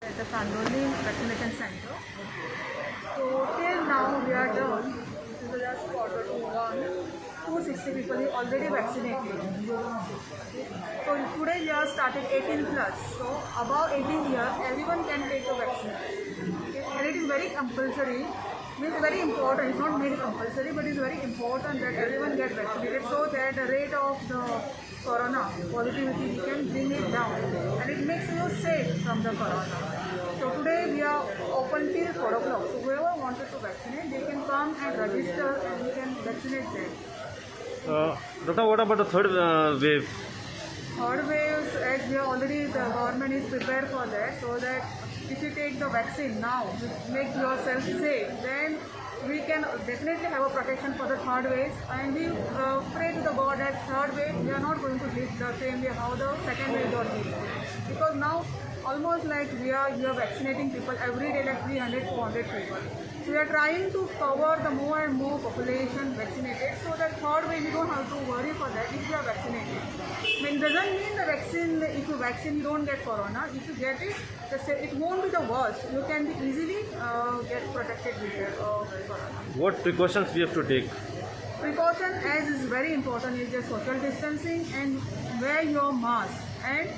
At the Candolim vaccination center. So till now we are done. This is the last quarter to one. 260 people is already vaccinated. So today we are started 18 plus. So above 18 years, everyone can take the vaccine. Okay. And it is very compulsory. Means very important. It's not very compulsory, but it's very important that everyone get vaccinated so that the rate of the corona positivity we can bring it down, and it makes you safe from the corona. So today we are open till 4 o'clock. So whoever wanted to vaccinate, they can come and register and we can vaccinate them. Dr. What about the third wave? Third wave, as we are already, the government is prepared for that, so that if you take the vaccine now, make yourself safe, then we can definitely have a protection for the third wave, and we pray to the God that third wave we are not going to hit the same way how the second wave got hit, because now almost like we are vaccinating people every day, like 300 400 people. So we are trying to cover the more and more population vaccinated, so that third wave we don't have to worry for that if you are vaccinated. I mean, doesn't mean the vaccine, if you vaccine you don't get corona. If you get it, it won't be the worst. You can be easily get protected with the corona. What precautions we have to take? Precaution, as is very important, is just social distancing and wear your mask and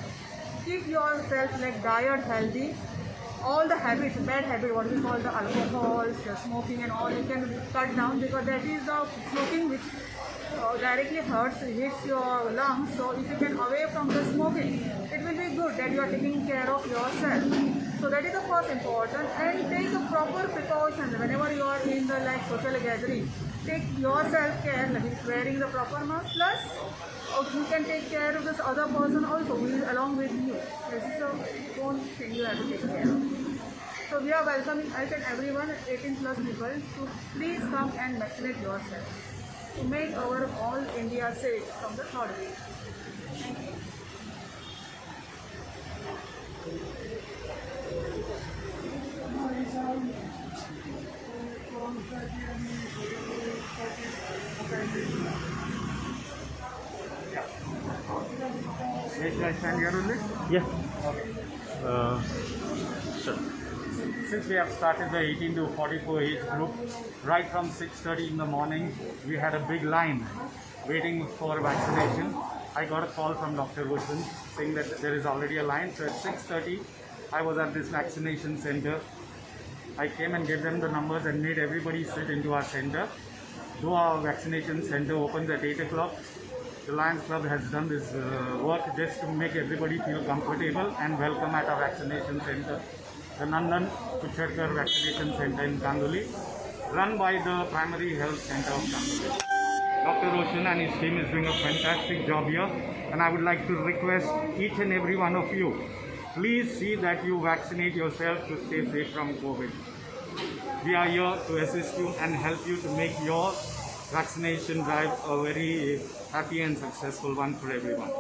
keep yourself like diet healthy. All the habits, bad habit, what we call the alcohol, the smoking and all, you can cut down, because that is the smoking which directly hits your lungs. So if you can away from the smoking, it will be good that you are taking care of yourself. So that is the first important, and take the proper precautions whenever you are in the social gathering. Take yourself care, like wearing the proper mask, plus you can take care of this other person also who is along with you. This is the one thing you have to take care of. So we are welcoming each and everyone, 18 plus people, to please come and vaccinate yourself to make our all India safe from the third wave. Thank you. Should I stand here only? Yeah. Okay. Sure. Since we have started the 18 to 44 age group, right from 6:30 in the morning, we had a big line waiting for vaccination. I got a call from Dr. Wilson saying that there is already a line. So at 6:30, I was at this vaccination center. I came and gave them the numbers and made everybody sit into our center. Though our vaccination center opens at 8 o'clock, the Lions Club has done this work just to make everybody feel comfortable and welcome at our vaccination center, the Nandan Kucherkar Vaccination Center in Candolim, run by the Primary Health Center of Candolim. Dr. Roshan and his team is doing a fantastic job here, and I would like to request each and every one of you, please see that you vaccinate yourself to stay safe from COVID. We are here to assist you and help you to make your vaccination drive a very happy and successful one for everyone.